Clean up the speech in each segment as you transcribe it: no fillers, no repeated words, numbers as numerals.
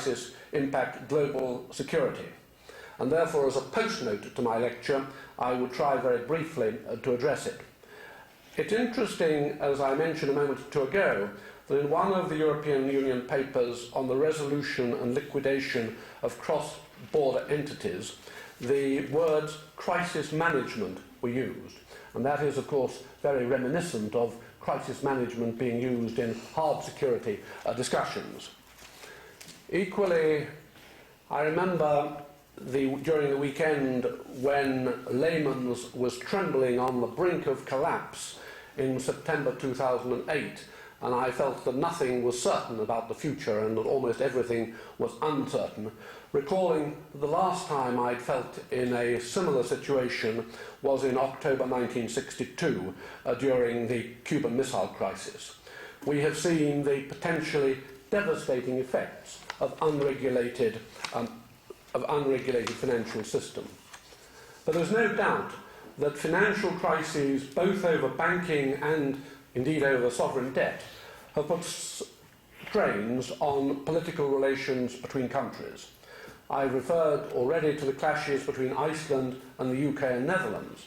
crisis impact global security. And therefore, as a post-note to my lecture, I would try very briefly to address it. It's interesting, as I mentioned a moment or two ago, that in one of the European Union papers on the resolution and liquidation of cross-border entities, the words crisis management were used. And that is, of course, very reminiscent of crisis management being used in hard security discussions. Equally, I remember during the weekend when Lehman's was trembling on the brink of collapse in September 2008, and I felt that nothing was certain about the future and that almost everything was uncertain, recalling the last time I'd felt in a similar situation was in October 1962 during the Cuban Missile Crisis. We have seen the potentially devastating effects of unregulated financial system. But there's no doubt that financial crises, both over banking and indeed over sovereign debt, have put strains on political relations between countries. I referred already to the clashes between Iceland and the UK and Netherlands,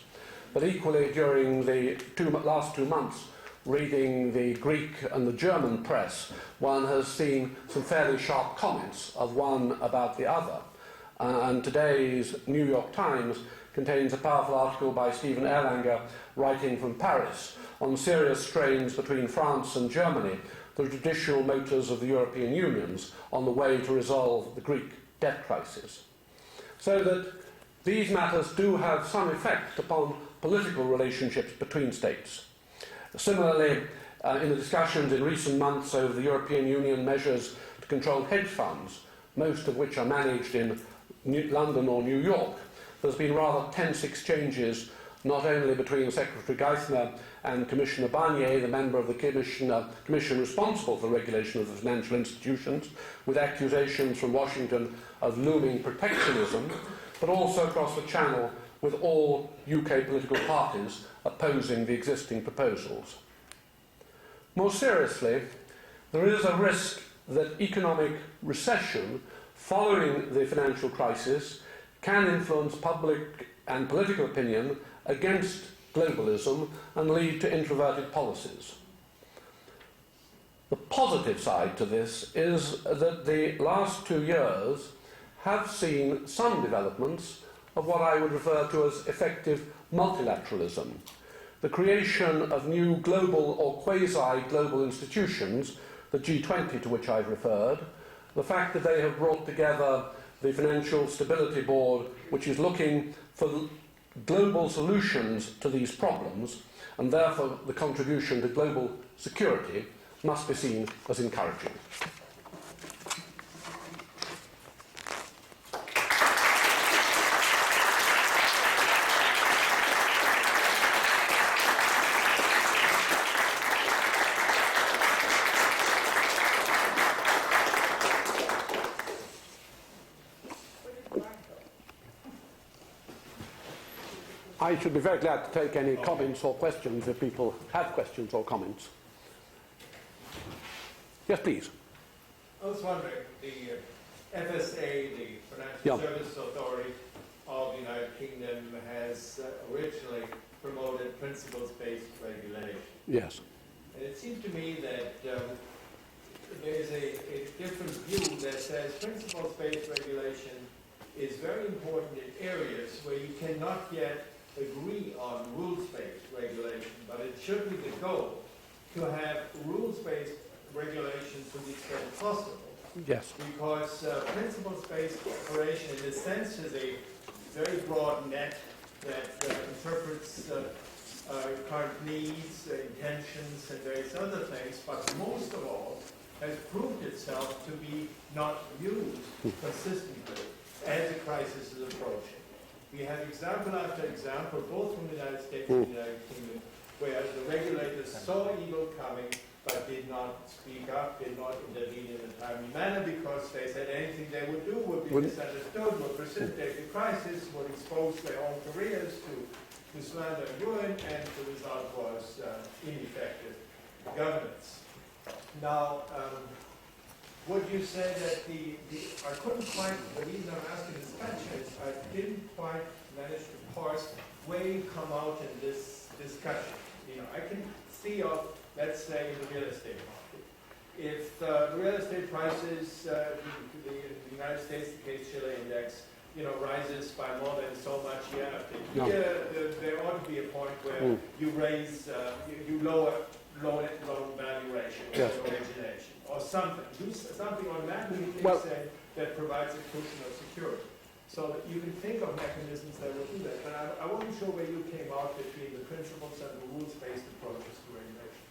but equally during the last 2 months, reading the Greek and the German press, one has seen some fairly sharp comments of one about the other. And today's New York Times contains a powerful article by Stephen Erlanger, writing from Paris, on serious strains between France and Germany, the traditional motors of the European Unions, on the way to resolve the Greek debt crisis. So that these matters do have some effect upon political relationships between states. Similarly, in the discussions in recent months over the European Union measures to control hedge funds, most of which are managed in London or New York, there's been rather tense exchanges not only between Secretary Geithner and Commissioner Barnier, the member of the Commission responsible for regulation of the financial institutions, with accusations from Washington of looming protectionism, but also across the Channel with all UK political parties opposing the existing proposals. More seriously, there is a risk that economic recession following the financial crisis can influence public and political opinion against globalism and lead to introverted policies. The positive side to this is that the last 2 years have seen some developments of what I would refer to as effective multilateralism, the creation of new global or quasi-global institutions, the G20 to which I've referred, the fact that they have brought together the Financial Stability Board, which is looking for global solutions to these problems, and therefore the contribution to global security must be seen as encouraging. I should be very glad to take any comments or questions if people have questions or comments. Yes, please. I was wondering, the FSA, the Financial Services Authority of the United Kingdom, has originally promoted principles-based regulation. Yes. And it seemed to me that there's a different view that says principles-based regulation is very important in areas where you cannot yet agree on rules-based regulation, but it should be the goal to have rules-based regulation to the extent possible. Yes. Because principles-based operation, in a sense, is a very broad net that interprets current needs, intentions, and various other things, but most of all has proved itself to be not used consistently as a crisis is approaching. We have example after example, both from the United States and the United Kingdom, where the regulators saw evil coming but did not speak up, did not intervene in a timely manner, because they said anything they would do would be misunderstood, would precipitate the crisis, would expose their own careers to slander and ruin, and the result was ineffective governance. Now, would you say that the couldn't quite, the reason I'm asking this question is I didn't quite manage to parse where you come out in this discussion. You know, I can see of, let's say, the real estate market. If the real estate prices, the United States, the Case-Shiller index, you know, rises by more than so much year after year, there ought to be a point where you raise, you lower loan value ratio or origination or something. Do something on that that provides a cushion of security. So that you can think of mechanisms that will do that. But I wasn't sure where you came out between the principles and the rules-based approaches to regulation.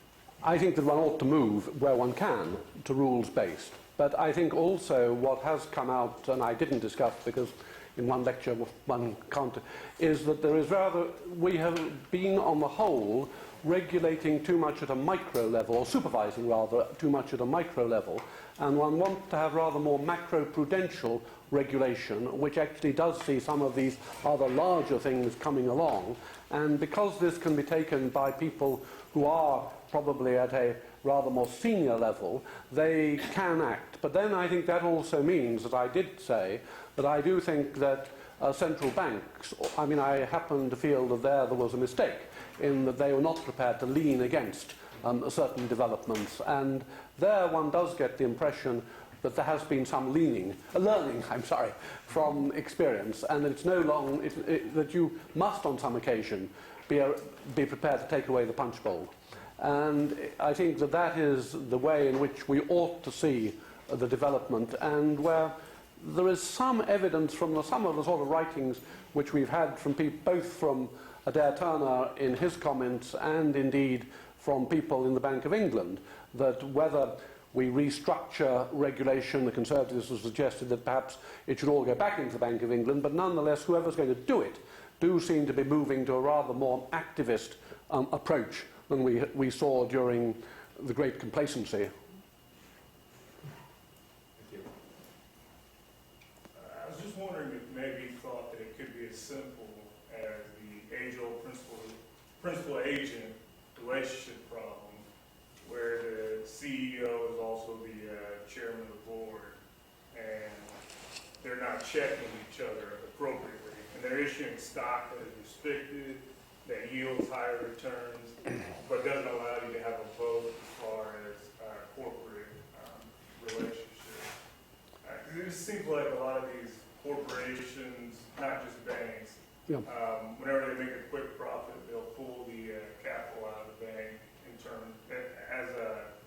I think that one ought to move where one can to rules-based. But I think also what has come out, and I didn't discuss because in one lecture one can't, is that there is rather, we have been on the whole regulating too much at a micro level, or supervising rather too much at a micro level, and one wants to have rather more macro-prudential regulation, which actually does see some of these other larger things coming along. And because this can be taken by people who are probably at a rather more senior level, they can act. But then I think that also means that I did say that I do think that central banks, I mean, I happen to feel that there was a mistake in that they were not prepared to lean against certain developments. And there one does get the impression that there has been some learning, from experience, and it's no longer that you must, on some occasion, be prepared to take away the punch bowl. And I think that that is the way in which we ought to see the development, and where there is some evidence from some of the sort of writings which we've had from people, both from Adair Turner in his comments and indeed from people in the Bank of England, that whether we restructure regulation, the Conservatives have suggested that perhaps it should all go back into the Bank of England, but nonetheless whoever's going to do it do seem to be moving to a rather more activist approach than we saw during the Great Complacency. Thank you. I was just wondering if maybe you thought that it could be as simple as the age-old principal-agent relationship problem, where the CEO is also the chairman of the board, and they're not checking each other appropriately, and they're issuing stock that is restricted, that yields higher returns, but doesn't allow you to have a vote as far as corporate relationships. It just seems like a lot of these corporations, not just banks, whenever they make a quick profit, they'll pull the capital out of the bank in terms as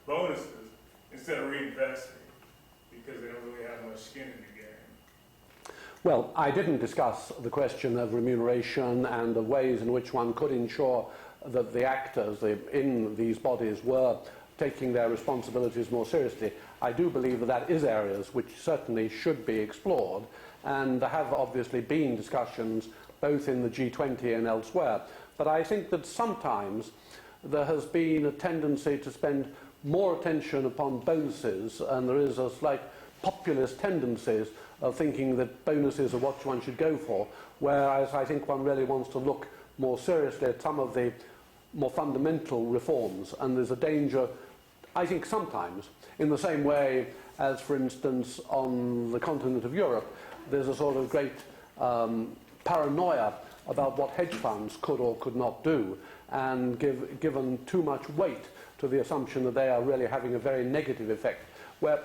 bonuses instead of reinvesting, because they don't really have much skin in the game. Well, I didn't discuss the question of remuneration and the ways in which one could ensure that the actors in these bodies were taking their responsibilities more seriously. I do believe that that is areas which certainly should be explored, and there have obviously been discussions both in the G20 and elsewhere. But I think that sometimes there has been a tendency to spend more attention upon bonuses, and there is a slight populist tendencies of thinking that bonuses are what one should go for, whereas I think one really wants to look more seriously at some of the more fundamental reforms. And there's a danger, I think sometimes, in the same way as, for instance, on the continent of Europe, there's a sort of great paranoia about what hedge funds could or could not do, and given too much weight to the assumption that they are really having a very negative effect, where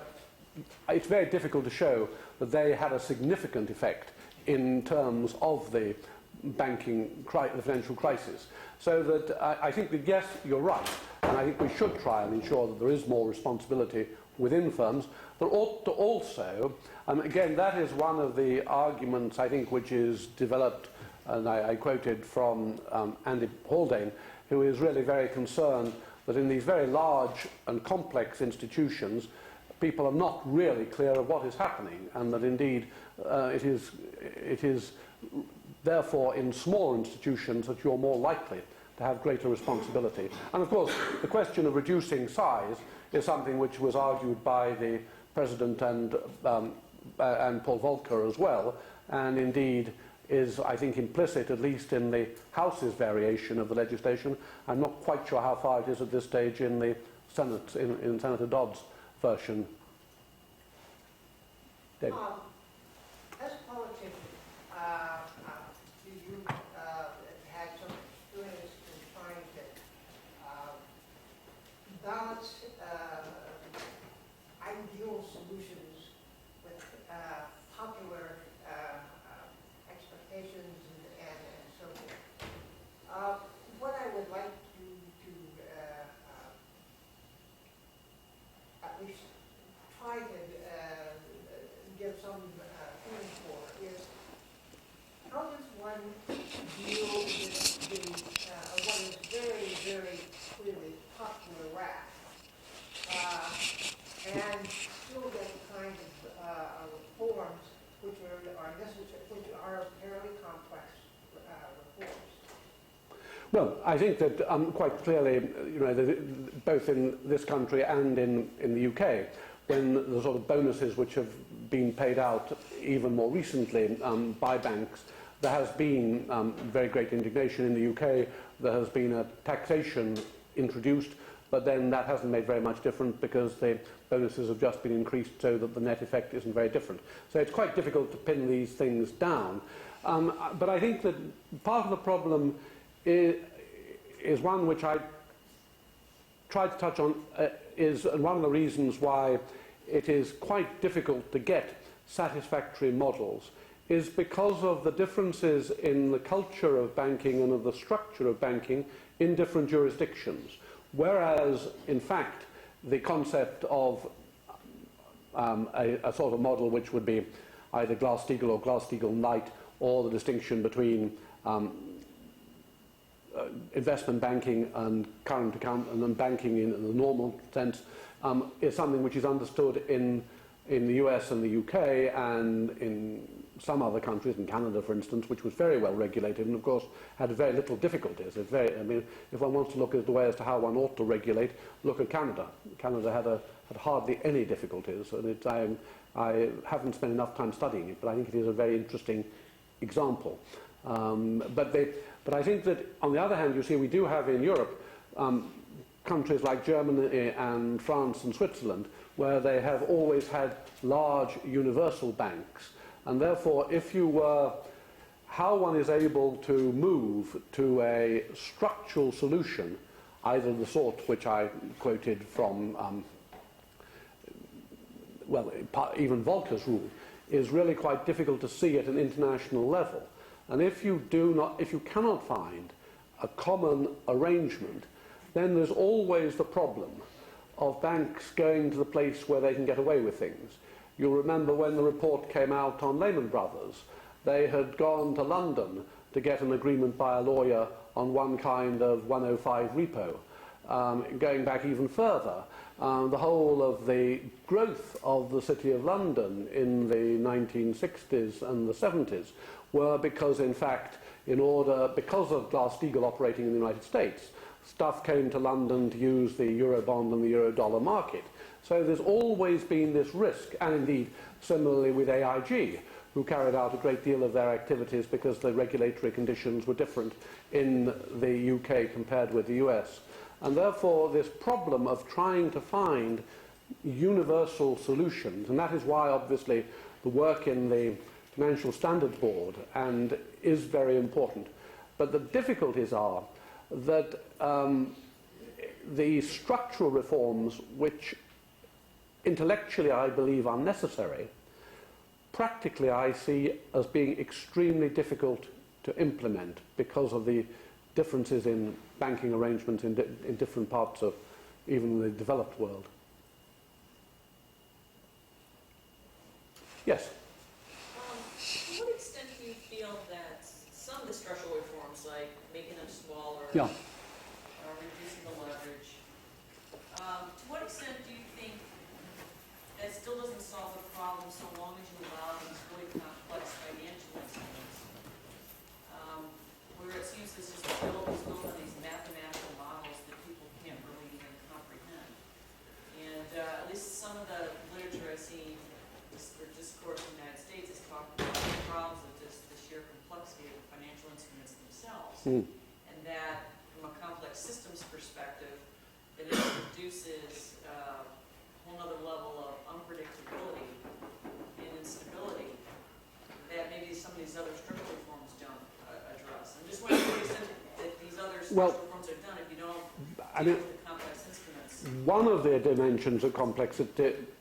it's very difficult to show that they had a significant effect in terms of the the financial crisis. So that I think that, yes, you're right, and I think we should try and ensure that there is more responsibility within firms. There ought to also, and again, that is one of the arguments, I think, which is developed, and I quoted from Andy Haldane, who is really very concerned that in these very large and complex institutions, people are not really clear of what is happening, and that indeed it is therefore in small institutions that you're more likely to have greater responsibility. And of course, the question of reducing size is something which was argued by the President and Paul Volcker as well, and indeed is, I think, implicit, at least in the House's variation of the legislation. I'm not quite sure how far it is at this stage in the Senate, in Senator Dodd's version. David. do you have some experience in trying to balance ideal solutions with popular expectations and so forth? What I would like to at least try to give some feeling for is how does one deal with what is very, very clearly popular rap and still get the kind of reforms which are necessary, which are fairly complex reforms? Well, I think that quite clearly, you know, both in this country and in the UK, when the sort of bonuses which have been paid out even more recently by banks, there has been very great indignation in the UK. There has been a taxation introduced, but then that hasn't made very much difference because the bonuses have just been increased so that the net effect isn't very different. So it's quite difficult to pin these things down. But I think that part of the problem is one which I tried to touch on, and one of the reasons why it is quite difficult to get satisfactory models is because of the differences in the culture of banking and of the structure of banking in different jurisdictions. Whereas, in fact, the concept of a sort of model which would be either Glass-Steagall or Glass-Steagall-Knight, or the distinction between investment banking and current account and then banking in the normal sense, is something which is understood in the US and the UK and in some other countries, in Canada for instance, which was very well regulated and of course had very little difficulties. It's very, I mean, if one wants to look at the way as to how one ought to regulate, look at Canada. Canada had hardly any difficulties, and I haven't spent enough time studying it, but I think it is a very interesting example. But I think that on the other hand, you see, we do have in Europe countries like Germany and France and Switzerland, where they have always had large universal banks. And therefore, if you were, how one is able to move to a structural solution, either the sort which I quoted from, well, even Volcker's rule, is really quite difficult to see at an international level. And if you cannot find a common arrangement, then there's always the problem of banks going to the place where they can get away with things. You'll remember when the report came out on Lehman Brothers, they had gone to London to get an agreement by a lawyer on one kind of 105 repo. Going back even further, the whole of the growth of the City of London in the 1960s and the 70s were because, in fact, because of Glass-Steagall operating in the United States, stuff came to London to use the Eurobond and the Eurodollar market. So there's always been this risk, and indeed similarly with AIG, who carried out a great deal of their activities because the regulatory conditions were different in the UK compared with the US. And therefore this problem of trying to find universal solutions, and that is why obviously the work in the Financial Standards Board is very important. But the difficulties are that the structural reforms, which intellectually I believe are necessary, practically I see as being extremely difficult to implement because of the differences in banking arrangements in different parts of even the developed world. Yes? To what extent do you feel that some of the structural reforms, like making them smaller, Yeah. reducing the leverage, to what extent do you think that still doesn't solve the problem so long as you allow these really complex financial instruments, where it seems this is built on these mathematical models that people can't really even comprehend? And at least some of the literature I've seen for discourse in the United States is talking about the problems of just the sheer complexity of the financial instruments themselves. And that, from a complex systems perspective, it introduces a whole other level of unpredictability and instability that maybe some of these these other structural reforms don't address. I'm just wondering to the extent that these other Well, structural reforms are done if you don't I deal mean, with the complex instruments. one of the dimensions of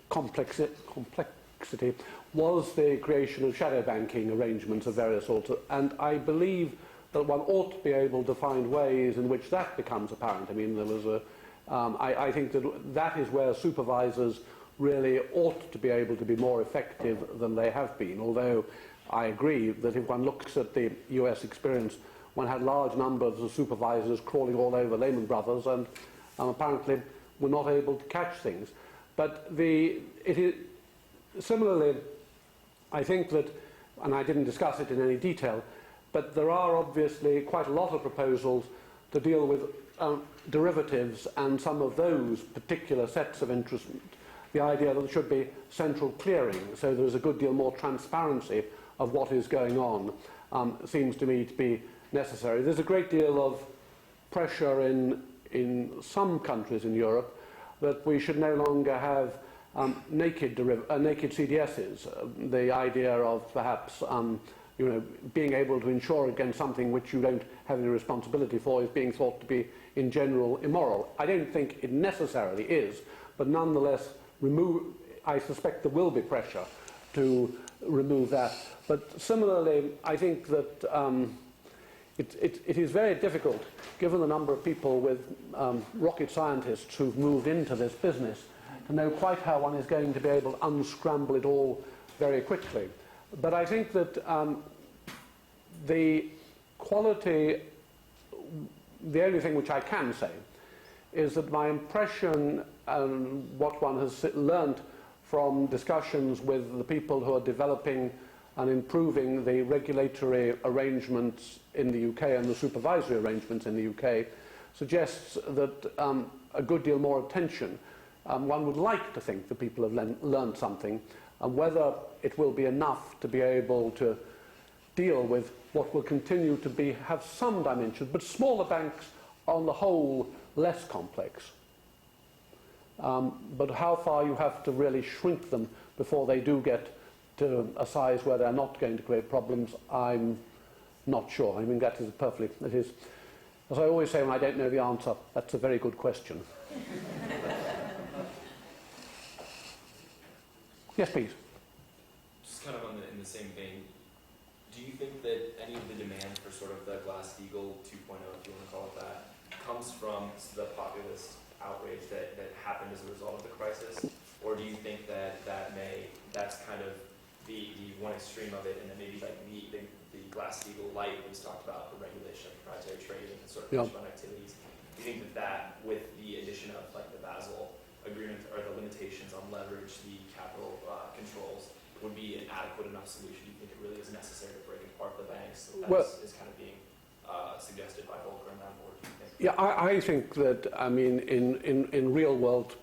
complexity was the creation of shadow banking arrangements of various sorts, and I believe that one ought to be able to find ways in which that becomes apparent. I mean, there was a, I think that is where supervisors really ought to be able to be more effective than they have been, although I agree that if one looks at the US experience, one had large numbers of supervisors crawling all over Lehman Brothers and apparently were not able to catch things. But it is, similarly, I think that, and I didn't discuss it in any detail, but there are obviously quite a lot of proposals to deal with derivatives and some of those particular sets of interest. The idea that there should be central clearing, so there is a good deal more transparency of what is going on, seems to me to be necessary. There's a great deal of pressure in some countries in Europe that we should no longer have naked CDSs. The idea of perhaps being able to insure against something which you don't have any responsibility for is being thought to be, in general, immoral. I don't think it necessarily is, but nonetheless, I suspect there will be pressure to remove that. But similarly, I think that it is very difficult, given the number of people with rocket scientists who've moved into this business, to know quite how one is going to be able to unscramble it all very quickly. But I think that the quality, the only thing which I can say, is that my impression and what one has learnt from discussions with the people who are developing and improving the regulatory arrangements in the UK and the supervisory arrangements in the UK suggests that a good deal more attention. One would like to think that people have learned something, and whether it will be enough to be able to deal with what will continue to have some dimensions, but smaller banks on the whole less complex. But how far you have to really shrink them before they do get to a size where they're not going to create problems, I'm not sure. I mean, that is, as I always say when I don't know the answer, that's a very good question. Yes, please. Just kind of in the same vein, do you think that any of the demand for sort of the Glass-Steagall 2.0, if you want to call it that, comes from the populist outrage that happened as a result of the crisis? Or do you think that that's kind of the one extreme of it, and then maybe like the Glass-Steagall light was talked about, the regulation of proprietary trading and sort of hedge fund activities? Do you think that with the addition of like the Basel agreement or the limitations on leverage, the capital controls, would be an adequate enough solution? Do you think it really is necessary to break apart the banks as is kind of being suggested by Volcker and that board? Do you think? Yeah, I think that, I mean, in real world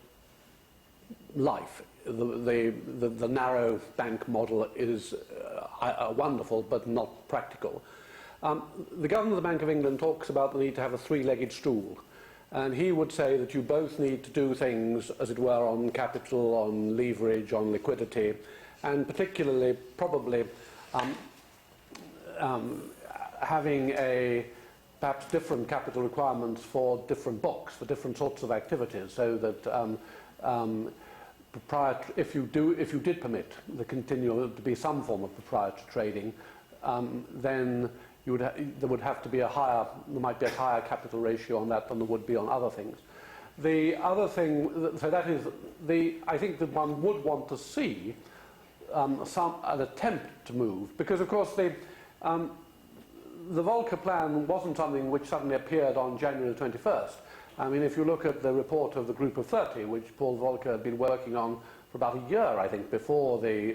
life, the narrow bank model is wonderful but not practical. The Governor of the Bank of England talks about the need to have a three-legged stool. And he would say that you both need to do things, as it were, on capital, on leverage, on liquidity, and particularly probably having perhaps different capital requirements for different books, for different sorts of activities, so that if you did permit the continual to be some form of proprietary trading, then there would have to be there might be a higher capital ratio on that than there would be on other things. The other thing, so that is I think that one would want to see an attempt to move, because of course the Volcker plan wasn't something which suddenly appeared on January the 21st. I mean, if you look at the report of the Group of 30, which Paul Volcker had been working on for about a year, I think, before that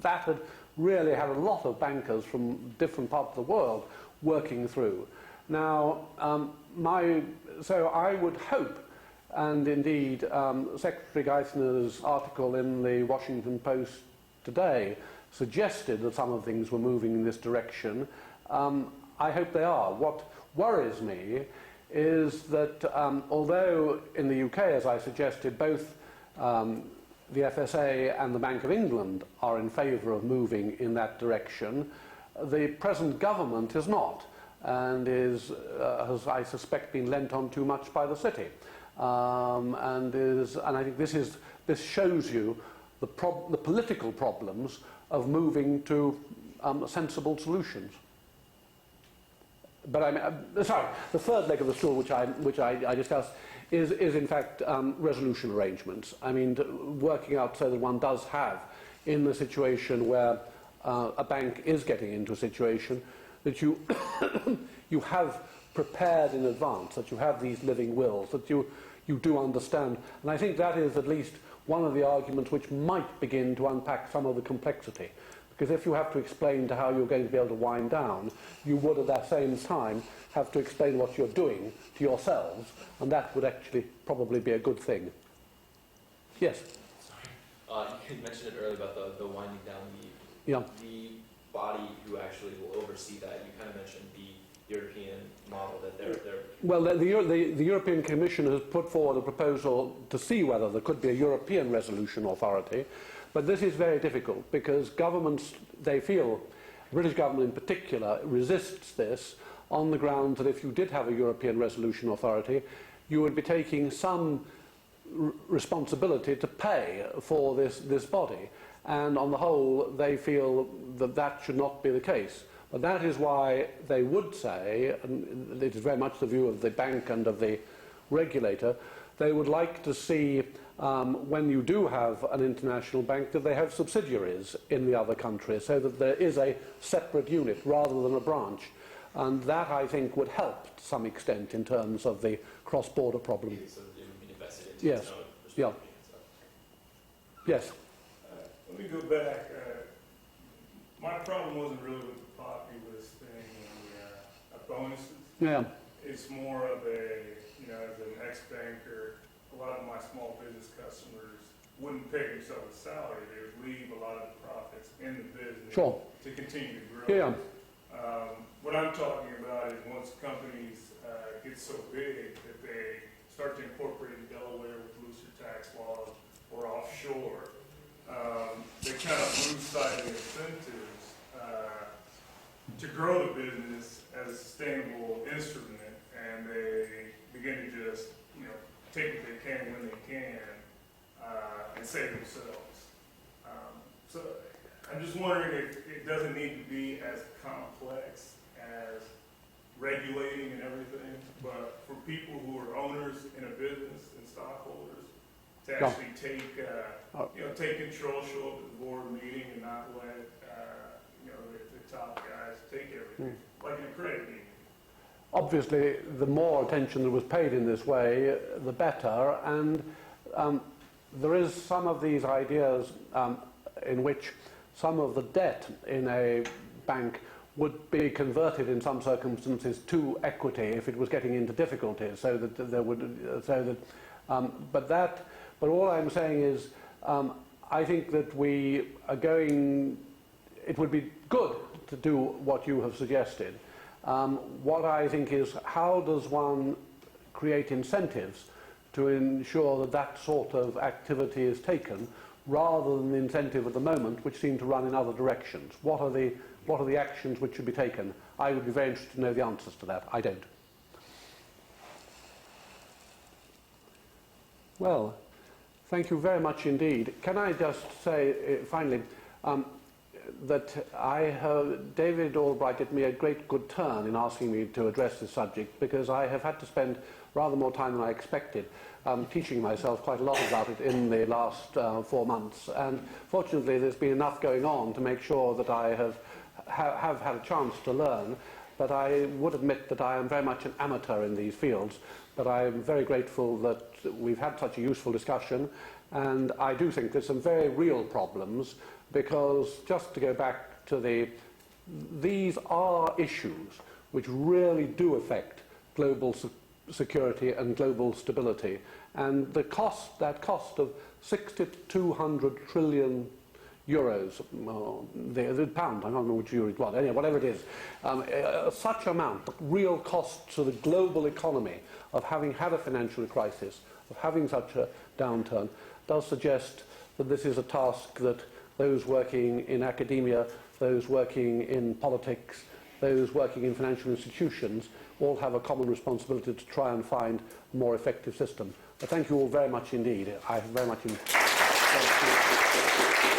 had really had a lot of bankers from different parts of the world working through. Now, so I would hope, and indeed Secretary Geithner's article in the Washington Post today suggested that some of things were moving in this direction. I hope they are. What worries me is that although in the UK, as I suggested, both the FSA and the Bank of England are in favour of moving in that direction. The present government is not, and has, I suspect, been lent on too much by the city. And I think this shows you the political problems of moving to sensible solutions. But I mean, sorry, the third leg of the stool, which I discussed, is in fact resolution arrangements. I mean, working out so that one does have, in the situation where a bank is getting into a situation, that you you have prepared in advance, that you have these living wills, that you do understand. And I think that is at least one of the arguments which might begin to unpack some of the complexity. Because if you have to explain to how you're going to be able to wind down, you would at that same time have to explain what you're doing to yourselves, and that would actually probably be a good thing. Yes? Sorry. You mentioned it earlier about the winding down, the body who actually will oversee that. You kind of mentioned the European model that they're... Well, the European Commission has put forward a proposal to see whether there could be a European resolution authority, but this is very difficult because governments, they feel, the British government in particular, resists this on the grounds that if you did have a European resolution authority, you would be taking some responsibility to pay for this body. And on the whole, they feel that that should not be the case. But that is why they would say, and it is very much the view of the bank and of the regulator, they would like to see, when you do have an international bank, that they have subsidiaries in the other countries, so that there is a separate unit rather than a branch. And that, I think, would help to some extent in terms of the cross-border problem. So it would be invested into Yes. its own Yeah. Yes. Let me go back. My problem wasn't really with the populist thing and the bonuses. Yeah. It's more of a, as an ex-banker, a lot of my small business customers wouldn't pay themselves a salary. They would leave a lot of the profits in the business Sure. to continue to grow. Yeah. What I'm talking about is once companies get so big that they start to incorporate in Delaware with looser tax laws or offshore, they kind of lose sight of the incentives to grow the business as a sustainable instrument, and they begin to just, take what they can when they can and save themselves. So I'm just wondering if it doesn't need to be as complex as regulating and everything, but for people who are owners in a business and stockholders, to actually take control, show up at the board meeting, and not let the top guys take everything, like in a credit union. Obviously, the more attention that was paid in this way, the better. And there is some of these ideas in which some of the debt in a bank would be converted in some circumstances to equity if it was getting into difficulties, so that there would, but all I'm saying is, I think that we are going, it would be good to do what you have suggested. What I think is, how does one create incentives to ensure that that sort of activity is taken, rather than the incentive at the moment, which seem to run in other directions? What are the actions which should be taken? I would be very interested to know the answers to that. I don't. Well, thank you very much indeed. Can I just say, finally, that David Albright did me a great good turn in asking me to address this subject, because I have had to spend rather more time than I expected teaching myself quite a lot about it in the last 4 months. And fortunately, there's been enough going on to make sure that I have had a chance to learn. But I would admit that I am very much an amateur in these fields. But I am very grateful that we've had such a useful discussion. And I do think there's some very real problems, because just to go back to these are issues which really do affect global security and global stability. And that cost of 6,200 trillion euros, the pound, I don't know which euro it was, anyway, whatever it is, such amount, real cost to the global economy of having had a financial crisis, of having such a downturn, does suggest that this is a task that those working in academia, those working in politics, those working in financial institutions all have a common responsibility to try and find a more effective system. But thank you all very much indeed. I very much enjoyed it.